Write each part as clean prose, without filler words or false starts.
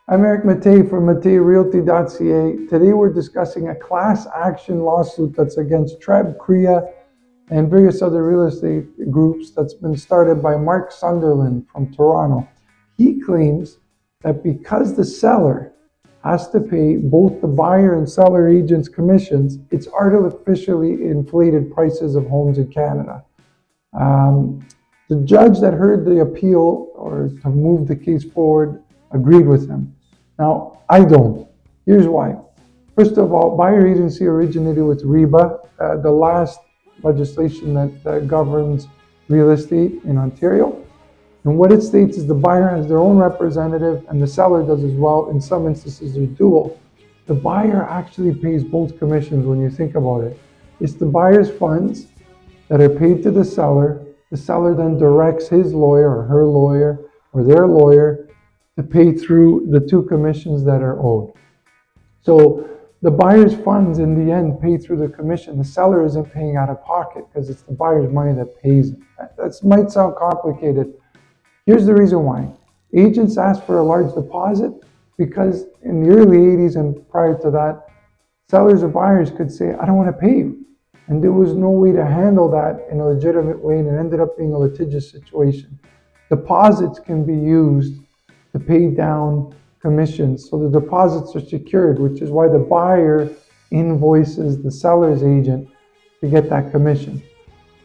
I'm Eric Mattei from matteirealty.ca. Today we're discussing a class action lawsuit that's against trreb, crea, and various other real estate groups that's been started by Mark Sunderland from Toronto. He claims that because the seller has to pay both the buyer and seller agents commissions, it's artificially inflated prices of homes in Canada. The judge that heard the appeal or to move the case forward agreed with him. Now, I don't. Here's why. First of all, buyer agency originated with REBA, the last legislation that governs real estate in Ontario. And what it states is the buyer has their own representative and the seller does as well. In some instances, they're dual. The buyer actually pays both commissions when you think about it. It's the buyer's funds that are paid to the seller. The seller then directs his lawyer or her lawyer or their lawyer to pay through the two commissions that are owed. So the buyer's funds in the end pay through the commission. The seller isn't paying out of pocket because it's the buyer's money that pays it. That might sound complicated. Here's the reason why. Agents ask for a large deposit because in the early 80s and prior to that, sellers or buyers could say, I don't want to pay you. And there was no way to handle that in a legitimate way, and it ended up being a litigious situation. Deposits can be used to pay down commissions. So the deposits are secured, which is why the buyer invoices the seller's agent to get that commission.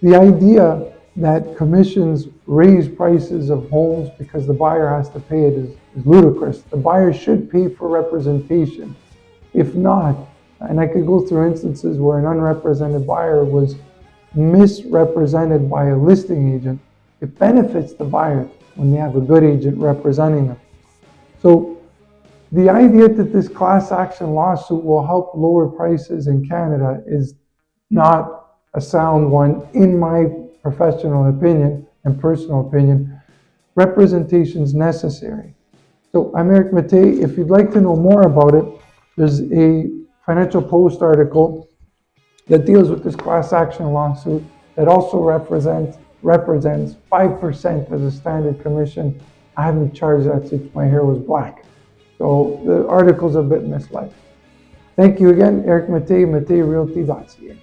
The idea that commissions raise prices of homes because the buyer has to pay it is ludicrous. The buyer should pay for representation. If not, and I could go through instances where an unrepresented buyer was misrepresented by a listing agent, it benefits the buyer when they have a good agent representing them. So the idea that this class action lawsuit will help lower prices in Canada is not a sound one, in my professional opinion and personal opinion. Representation is necessary. So I'm Eric Mattei. If you'd like to know more about it, there's a Financial Post article that deals with this class action lawsuit that also represents 5% as a standard commission. I haven't charged that since my hair was black. So the article's a bit misled. Thank you again, Eric Mattei, matteirealty.ca.